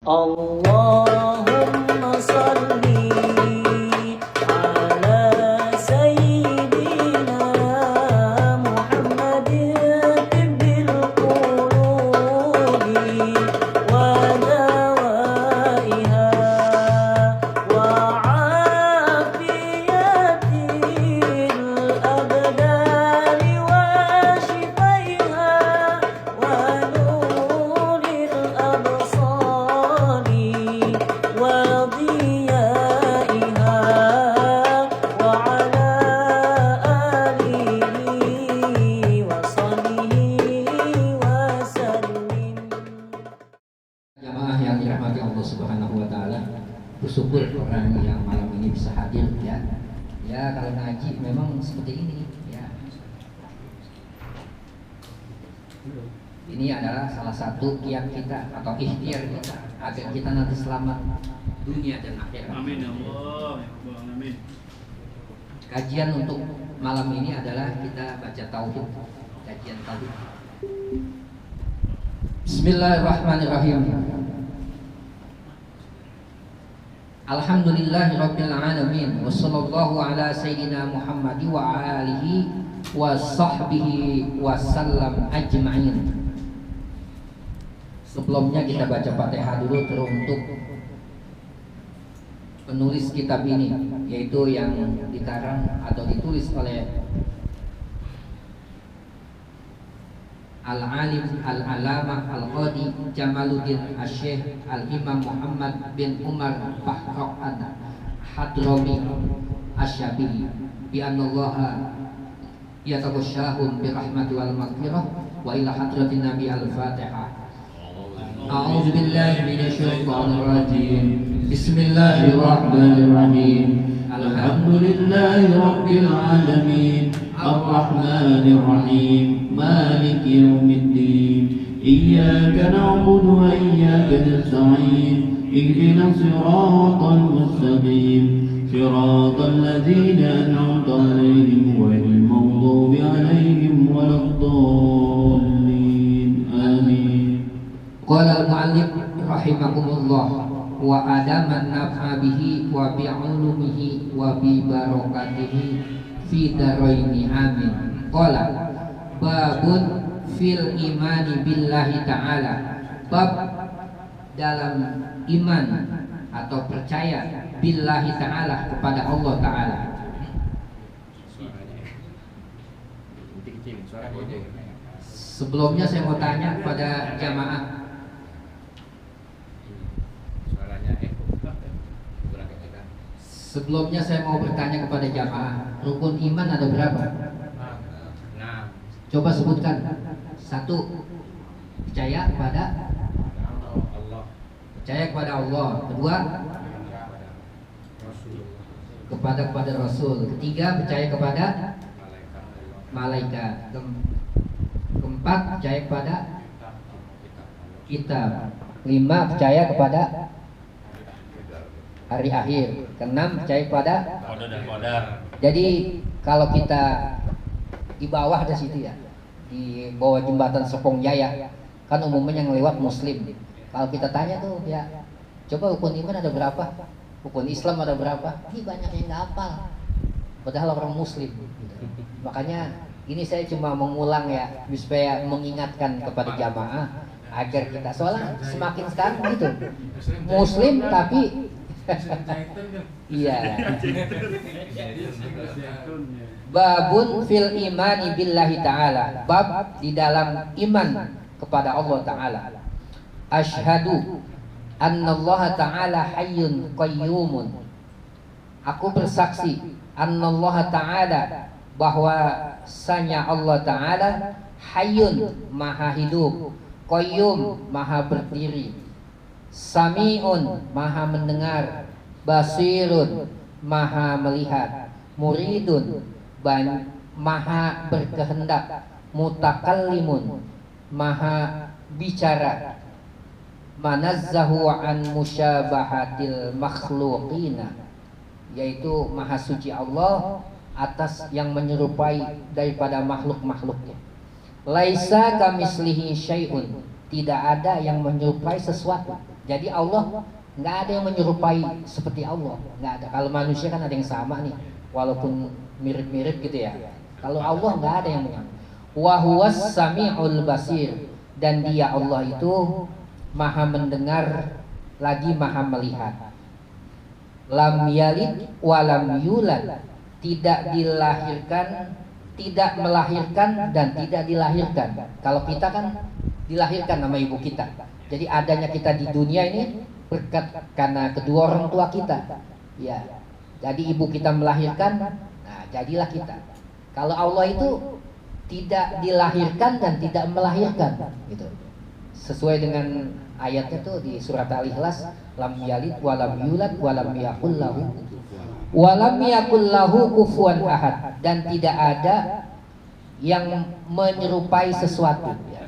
Allahumma salli ala sayyidina Muhammadin tibbil qulubi wa dawaiha wa afiyatil abdani wa shifaiha wa nuril absari wa diyaiha wa ala alihi wa sahbihi wa sallim. Jamaah yang dirahmati Allah Subhanahu wa taala, bersyukur orang yang malam ini bisa hadir ya. Ya, kalau ngaji memang seperti ini ya. Ini adalah salah satu kiat kita atau ikhtiar kita agar kita nanti selamat dunia dan akhirat. Amin ya Allah. Amin. Kajian untuk malam ini adalah kita baca tauhid, kajian tauhid. Bismillahirrahmanirrahim. Alhamdulillahirabbil alamin wassallallahu ala sayyidina Muhammad wa alihi wa sahbihi wasallam ajma'in. Sebelumnya kita baca Fatihah dulu teruntuk penulis kitab ini, yaitu yang dikarang atau ditulis oleh Al-Alim Al-Alamah Al-Qadi Jamaluddin Asy-Syaikh Al-Imam Muhammad bin Umar Fakhru Hadrami Asy-Syafi'i bi annallaha yataghashahum bi rahmati wal maghfirah wa ila hadratin Nabi Al-Fatihah. A'udzu billahi minasyaitonir rajim. Bismillahirrahmanirrahim. Alhamdulillahi rabbil alamin. Ar-Rahmanir Rahim. Maliki yaumiddin. Iyyaka na'budu wa iyyaka nasta'in. Ihdinas siratal mustaqim. Siratal ladzina an'amta 'alaihim ghairil maghdubi 'alaihim waladdallin. Amin. Qala al-mu'allif rahimakumullah wa adaman naf'a bihi wa bi'ulumihi wa bi barakatihi fi daraini amin. Qala babun fil imani billahi ta'ala, bab dalam iman atau percaya billahi ta'ala kepada Allah ta'ala. Sebelumnya saya mau tanya kepada jamaah, sebelumnya saya mau bertanya kepada jamaah, rukun iman ada berapa? Coba sebutkan. Satu, percaya kepada Allah. Percaya kepada Allah. Kedua, kepada Rasul. Ketiga, percaya kepada malaikat. Keempat, percaya kepada kitab. Kelima, percaya kepada hari akhir. Keenam, percaya kepada Qadar dan qadar. Jadi kalau kita di bawah ada situ ya, di bawah jembatan Serpong Jaya, kan umumnya yang lewat Muslim. Kalau kita tanya tuh ya, coba rukun iman ada berapa? Rukun Islam ada berapa? Ini banyak yang nggak hafal. Padahal orang Muslim. Makanya ini saya cuma mengulang ya, supaya mengingatkan kepada jamaah agar kita, soalnya semakin sekarang gitu Muslim tapi iya. Babun fil imani billahi ta'ala, bab di dalam iman kepada Allah ta'ala. Asyhadu annallaha ta'ala hayyun qayyumun. Aku bersaksi annallaha ta'ala, bahwa sanya Allah ta'ala hayyun maha hidup, qayyum maha berdiri, sami'un maha mendengar, basirun maha melihat, muridun maha berkehendak, mutakallimun maha bicara, manazzahu an musyabahatil makhluqina, yaitu maha suci Allah atas yang menyerupai daripada makhluk-makhluknya. Laisa kamislihi syai'un, tidak ada yang menyerupai sesuatu. Jadi Allah nggak ada yang menyerupai seperti Allah, nggak ada. Kalau manusia kan ada yang sama nih, walaupun mirip-mirip gitu ya. Kalau Allah nggak ada yang menyama. Wa huwas samiul basir, dan Dia Allah itu maha mendengar lagi maha melihat. Lam yalid wa lam yulad, tidak dilahirkan, tidak melahirkan dan tidak dilahirkan. Kalau kita kan dilahirkan nama ibu kita. Jadi adanya kita di dunia ini berkat karena kedua orang tua kita. Ya. Jadi ibu kita melahirkan, nah jadilah kita. Kalau Allah itu tidak dilahirkan dan tidak melahirkan, gitu. Sesuai dengan ayatnya tuh di surat Al-Ikhlas, lam yalid wa lam yulad wa lam yakul lahu kufuwan ahad, dan tidak ada yang menyerupai sesuatu. Ya.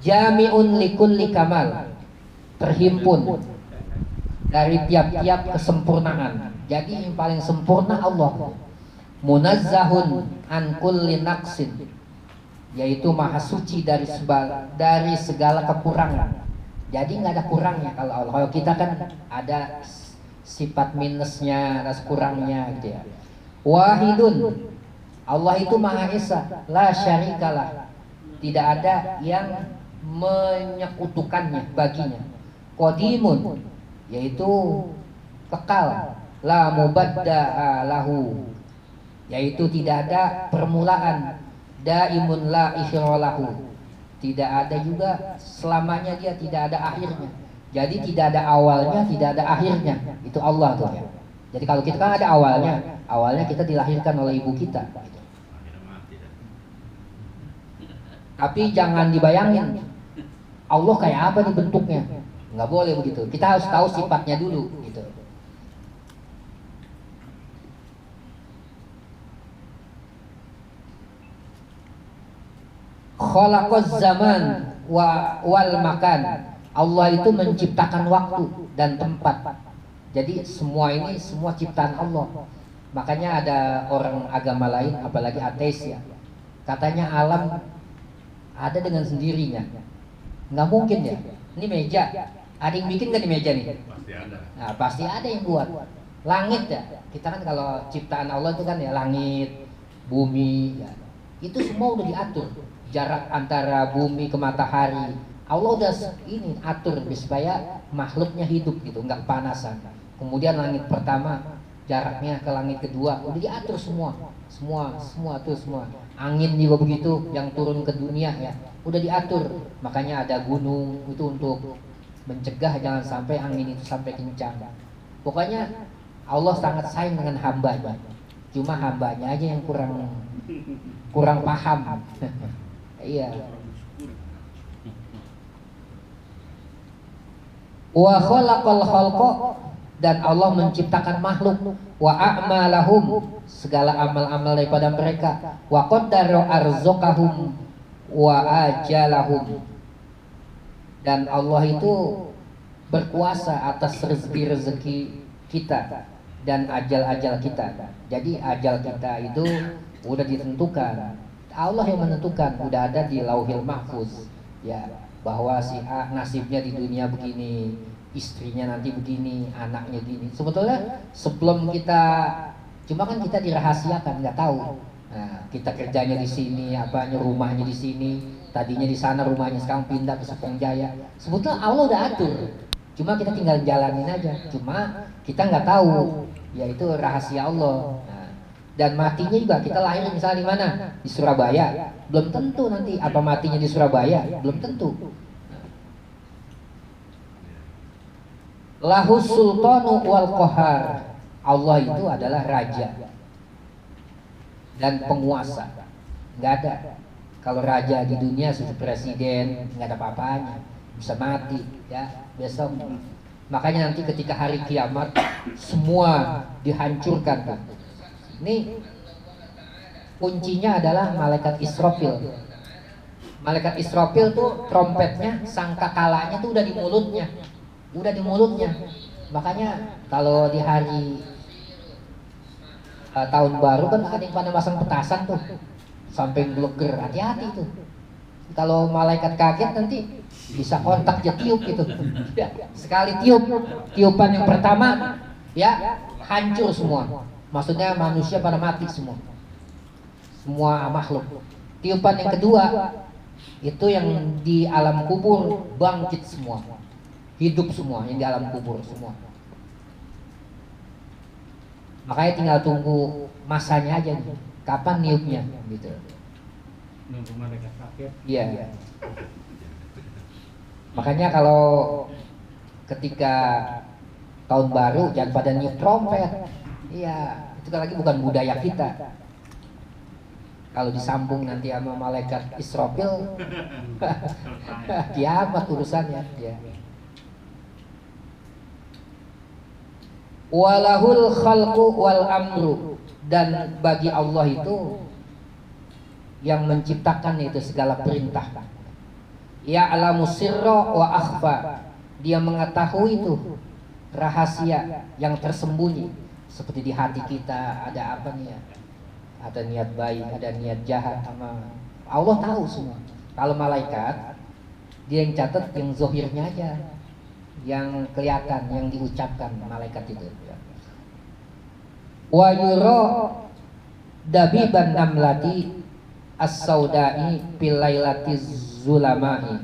Jami'un likulli kamal, terhimpun dari tiap-tiap kesempurnaan. Jadi yang paling sempurna Allah. Munazzahun an kulli naqsin, yaitu maha suci dari segala kekurangan. Jadi nggak ada kurangnya kalau Allah. Kalau kita kan ada sifat minusnya, ada kurangnya gitu ya. Wahidun, Allah itu maha esa, la syarikalah, tidak ada yang menyekutukannya baginya. Qadimun, yaitu kekal, la mubadda'a lahu, yaitu tidak ada permulaan. Daimun la ikhralahu, tidak ada juga selamanya, dia tidak ada akhirnya. Jadi tidak ada awalnya, tidak ada akhirnya. Itu Allah tuh ya. Jadi kalau kita kan ada awalnya kita dilahirkan oleh ibu kita. Tapi jangan dibayangin Allah kayak apa nih bentuknya. Nggak boleh begitu. Kita harus tahu sifatnya dulu gitu. Khalaqaz zaman wal makan. Allah itu menciptakan waktu dan tempat. Jadi semua ini semua ciptaan Allah. Makanya ada orang agama lain, apalagi ateis ya, katanya alam ada dengan sendirinya. Nggak mungkin ya. Ini meja, ada yang bikin nggak di meja nih? Pasti ada. Nah, pasti ada yang buat. Langit ya, kita kan kalau ciptaan Allah itu kan ya langit, bumi ya, itu semua udah diatur. Jarak antara bumi ke matahari, Allah udah ini atur supaya makhluknya hidup gitu, nggak panasan. Kemudian langit pertama, jaraknya ke langit kedua udah diatur semua tuh semua. Angin juga begitu, yang turun ke dunia ya udah diatur. Makanya ada gunung itu untuk mencegah jangan sampai angin itu sampai kencang. Pokoknya Allah sangat sayang dengan hambanya. Cuma hambanya aja yang kurang paham. Iya. Wa khalaqal khalqa, dan Allah menciptakan makhluk. Wa a'malahum, segala amal-amal daripada mereka. Wa qaddara arzaqahum wa ajalahum, dan Allah itu berkuasa atas rezeki-rezeki kita dan ajal-ajal kita. Jadi ajal kita itu udah ditentukan. Allah yang menentukan, udah ada di Lauhil Mahfuz ya, bahwa si A nasibnya di dunia begini, istrinya nanti begini, anaknya gini. Sebetulnya sebelum kita, cuma kan kita dirahasiakan, nggak tahu. Nah, kita kerjanya di sini, apanya rumahnya di sini, tadinya di sana rumahnya, sekarang pindah ke Serpong Jaya. Sebetulnya Allah udah atur, cuma kita tinggal jalanin aja. Cuma kita nggak tahu, yaitu rahasia Allah. Nah, dan matinya juga kita lahir misalnya di mana? Di Surabaya, belum tentu nanti apa matinya di Surabaya, belum tentu. Lahus sultanu wal qahar, Allah itu adalah raja dan penguasa. Nggak ada. Kalau raja di dunia seperti presiden, nggak ada apa-apanya, bisa mati ya besok. Makanya nanti ketika hari kiamat semua dihancurkan. Ini kuncinya adalah malaikat Israfil. Malaikat Israfil tuh trompetnya, sangkakalanya tuh udah di mulutnya. Makanya kalau di hari tahun baru kan ada yang pada masang petasan tuh sampai geleger, hati-hati tuh. Kalau malaikat kaget nanti bisa kontak ya tiup gitu. Ya, sekali tiup, tiupan yang pertama ya hancur semua. Maksudnya manusia pada mati semua. Semua makhluk. Tiupan yang kedua itu yang di alam kubur bangkit semua. Hidup semua yang di alam kubur semua. Makanya tinggal tunggu masanya aja nih. Kapan niupnya gitu. Nunggu mereka sakit. Iya. Makanya kalau ketika tahun baru jangan pada niup trompet. Iya, itu kan lagi bukan budaya kita. Kalau disambung nanti sama malaikat Israfil, kiamat urusannya. Ya. Walahul khalqu wal amru, dan bagi Allah itu yang menciptakan itu segala perintah. Ya'lamu sirra wa akhfa, dia mengetahui itu rahasia yang tersembunyi, seperti di hati kita ada apa nih ya, ada niat baik, ada niat jahat, sama Allah tahu semua. Kalau malaikat dia yang catat yang zohirnya aja, yang kelihatan, yang diucapkan malaikat itu. Wa yura dabiban namlati as-saudai fil lailati zulamai,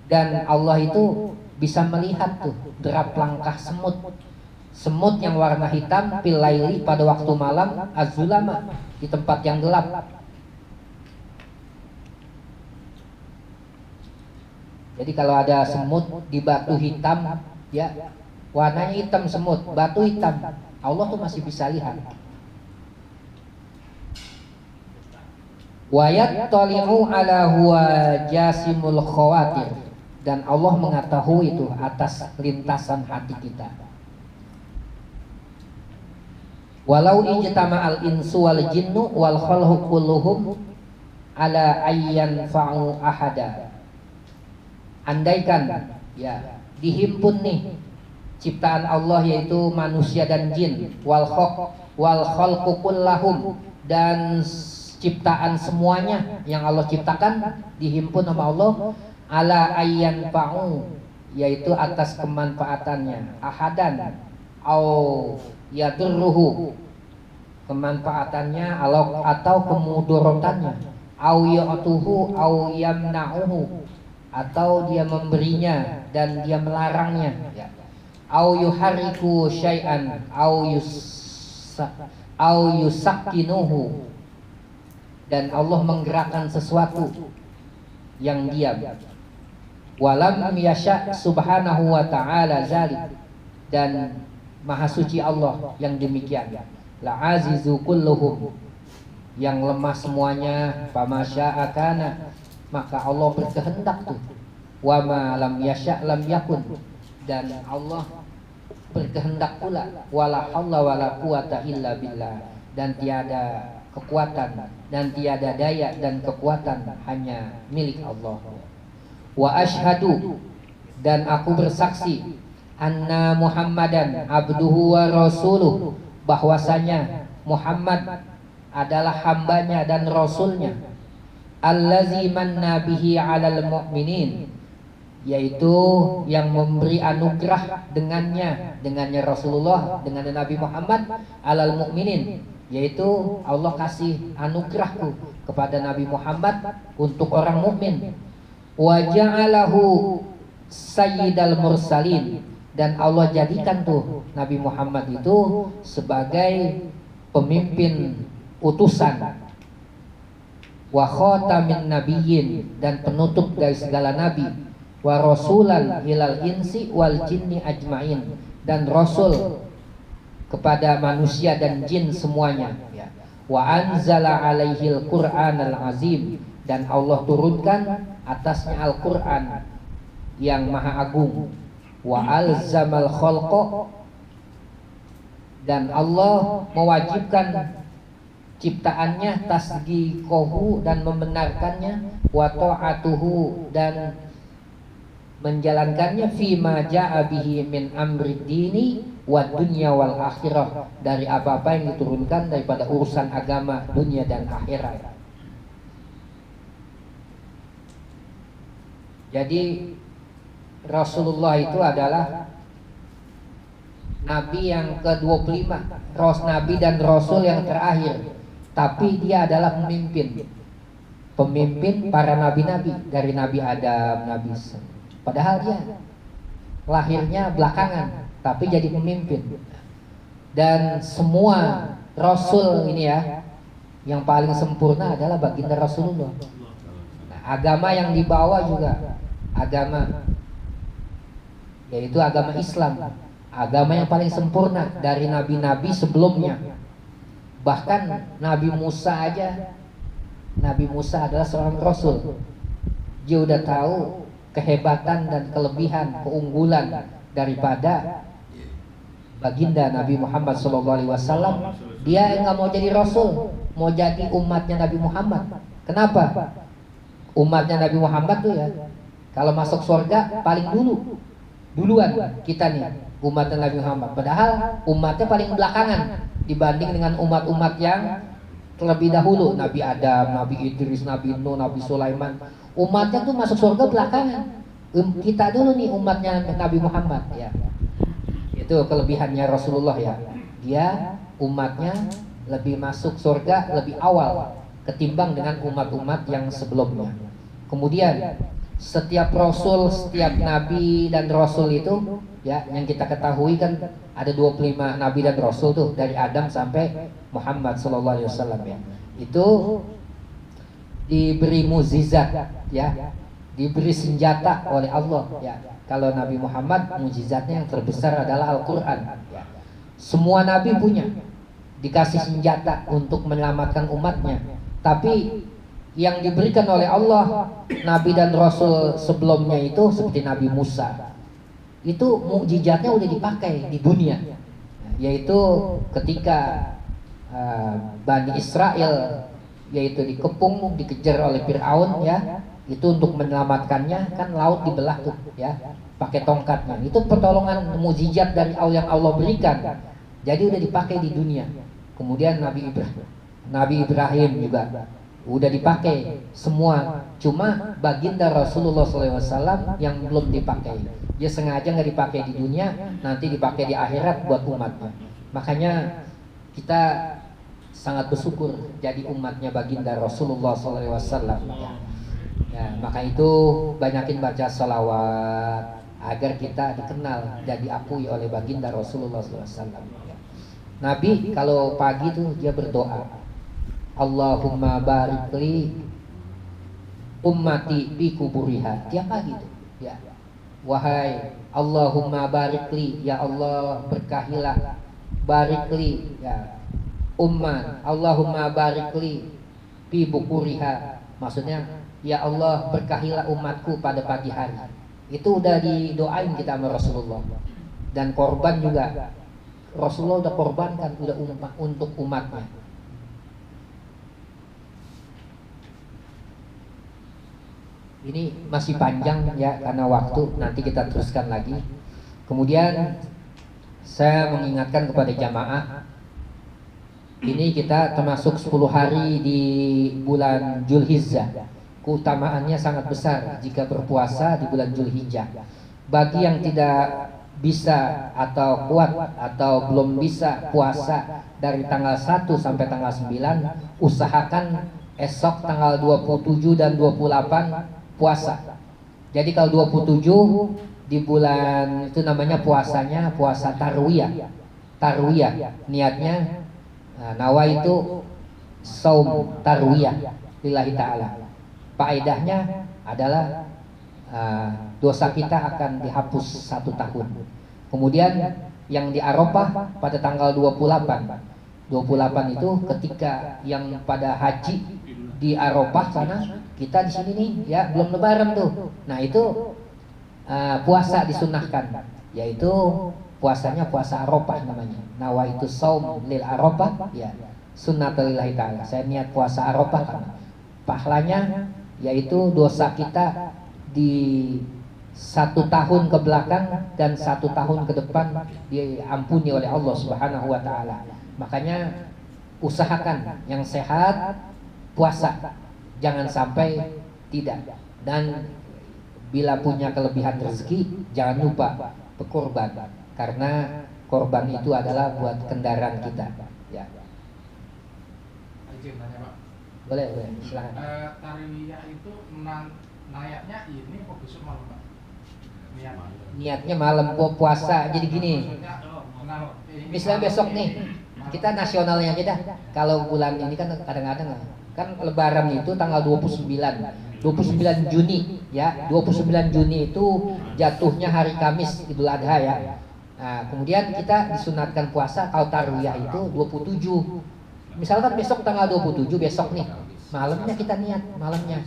dan Allah itu bisa melihat tuh derap langkah semut, semut yang warna hitam fil laili pada waktu malam, az-zulama di tempat yang gelap. Jadi kalau ada semut di batu hitam ya, warnanya hitam semut, batu hitam, Allah tuh masih bisa lihat. Wa yattali'u ala huwa jasimul khawatir, dan Allah mengetahui itu atas lintasan hati kita. Walau ijtama'al insu wal jinnu wal khalqu kulluhum ala ayyan fa'u ahada, andaikan ya dihimpun nih ciptaan Allah yaitu manusia dan jin, wal khalqu kullahum, dan ciptaan semuanya yang Allah ciptakan dihimpun sama Allah, ala ayyan fa'u, yaitu atas kemanfaatannya, ahadan au yadurruhu, kemanfaatannya atau kemudorotannya, au ya'tuhu au yamna'uhu, atau dia memberinya dan dia melarangnya ya. Au yuhariku syai'an au yusakkinuhu, dan Allah menggerakkan sesuatu yang diam. Walam yasha subhanahu wa ta'ala zalik, dan maha suci Allah yang demikian. La azizu kulluhum, yang lemah semuanya, fama sya'a kana, maka Allah berkehendak tuh. Wa ma lam yasha lam yakun, dan Allah berkehendak pula. Wala haula wala quwata illa billah, dan tiada kekuatan dan tiada daya dan kekuatan hanya milik Allah. Wa asyhadu, dan aku bersaksi, anna Muhammadan abduhu wa rasuluh, bahwasanya Muhammad adalah hambanya dan rasulnya, allazi manna bihi 'alal mu'minin, yaitu yang memberi anugerah dengannya Rasulullah, dengan Nabi Muhammad, alal mu'minin, yaitu Allah kasih anugerahku kepada Nabi Muhammad untuk orang mukmin. Wa ja'alahu sayyidal mursalin, dan Allah jadikan tuh Nabi Muhammad itu sebagai pemimpin utusan, wa khatamin nabiyyin, dan penutup dari segala nabi, wa rasulan ilal insi wal jinni ajmain, dan rasul kepada manusia dan jin semuanya ya. Wa anzala alaihil qur'anal azim, dan Allah turunkan atasnya Al-Qur'an yang maha agung. Wa alzamal khalqa, dan Allah mewajibkan ciptaannya, tasdiqohu, dan membenarkannya, wa ta'atuhu, dan menjalankannya, fima ja'a bihi min amri dini wa dunya wal akhirah, dari apa-apa yang diturunkan daripada urusan agama dunia dan akhirat. Jadi Rasulullah itu adalah Nabi yang ke-25, Nabi dan Rasul yang terakhir. Tapi dia adalah pemimpin para nabi-nabi dari Nabi Adam, Nabi Isa. Padahal dia lahirnya belakangan, tapi jadi pemimpin. Dan semua Rasul ini ya, yang paling sempurna adalah baginda Rasulullah. Nah, agama yang dibawa juga agama, yaitu agama Islam, agama yang paling sempurna dari nabi-nabi sebelumnya. Bahkan Nabi Musa aja, Nabi Musa adalah seorang Rasul. Dia udah tahu kehebatan dan kelebihan, keunggulan daripada baginda Nabi Muhammad SAW. Dia nggak mau jadi Rasul, mau jadi umatnya Nabi Muhammad. Kenapa? Umatnya Nabi Muhammad tuh ya, kalau masuk surga paling duluan kita nih, umatnya Nabi Muhammad. Padahal umatnya paling belakangan dibanding dengan umat-umat yang terlebih dahulu. Nabi Adam, Nabi Idris, Nabi Nuh, Nabi Sulaiman. Umatnya tuh masuk surga belakangan. Kita dulu nih umatnya Nabi Muhammad ya. Itu kelebihannya Rasulullah ya. Dia umatnya lebih masuk surga lebih awal ketimbang dengan umat-umat yang sebelumnya. Kemudian setiap Rasul, setiap Nabi dan Rasul itu ya, yang kita ketahui kan ada 25 Nabi dan Rasul tuh, dari Adam sampai Muhammad SAW ya. Itu diberi mukjizat ya, diberi senjata oleh Allah ya. Kalau Nabi Muhammad, mukjizatnya yang terbesar adalah Al-Quran ya. Semua Nabi punya, dikasih senjata untuk menyelamatkan umatnya. Tapi yang diberikan oleh Allah Nabi dan Rasul sebelumnya itu seperti Nabi Musa, itu mukjizatnya udah dipakai di dunia, yaitu ketika Bani Israel yaitu dikepung, dikejar oleh Fir'aun ya, itu untuk menyelamatkannya kan laut dibelah tuh ya, pakai tongkatnya. Itu pertolongan mukjizat dari Allah yang Allah berikan, jadi udah dipakai di dunia. Kemudian Nabi Ibrahim juga udah dipakai semua, cuma baginda Rasulullah SAW yang belum dipakai. Dia sengaja nggak dipakai di dunia, nanti dipakai di akhirat buat umatnya. Makanya kita sangat bersyukur jadi umatnya baginda Rasulullah SAW ya, maka itu banyakin baca salawat agar kita dikenal dan diakui oleh baginda Rasulullah SAW ya. Nabi kalau pagi tuh dia berdoa, Allahumma barikli ummati bi kuburiha, tiap pagi tuh ya. Wahai Allahumma barikli, ya Allah berkahilah, barikli ya ummat, Allahumma barikli bi bukuriha, maksudnya ya Allah berkahilah umatku pada pagi hari. Itu udah didoain kita sama Rasulullah. Dan korban juga Rasulullah udah korbankan, udah untuk umatnya. Ini masih panjang ya karena waktu, nanti kita teruskan lagi. Kemudian saya mengingatkan kepada jamaah, ini kita termasuk 10 hari di bulan Zulhijjah. Keutamaannya sangat besar jika berpuasa di bulan Zulhijjah. Bagi yang tidak bisa atau kuat atau belum bisa puasa dari tanggal 1 sampai tanggal 9, usahakan esok tanggal 27 dan 28 puasa. Jadi kalau 27 di bulan itu namanya puasanya puasa tarwiyah. Tarwiyah niatnya nawa itu saum tarwiyah lillahi ta'ala. Faedahnya adalah dosa kita akan dihapus 1 tahun. Kemudian yang di Arafah pada tanggal 28 itu ketika yang pada haji di Arafah sana, kita di sini nih ya belum lebaran tuh. Nah itu puasa disunahkan, yaitu puasanya puasa Arafah namanya. Nawaitu saum lil Arafah ya, sunnatul lillahi ta'ala. Saya niat puasa Arafah karena pahalanya yaitu dosa kita di 1 tahun ke belakang dan 1 tahun ke depan diampuni oleh Allah Subhanahu wa ta'ala. Makanya usahakan yang sehat puasa, jangan sampai tidak. Dan bila punya kelebihan rezeki jangan lupa berkorban, karena korban itu adalah buat kendaraan kita. Ya. Izin nanya Pak. Boleh, silakan. Tarwiyah itu nayaknya ini kok besok malam Pak? Niat. Niatnya malam puasa. Jadi gini, misalnya besok nih, kita nasionalnya aja dah. Kalau bulan ini kan kadang-kadang kan Lebaran itu tanggal 29 Juni ya. 29 Juni itu jatuhnya hari Kamis Idul Adha ya. Nah, kemudian kita disunatkan puasa kalau tarwiyah itu 27. Misalkan besok tanggal 27, besok nih malamnya kita niat malamnya.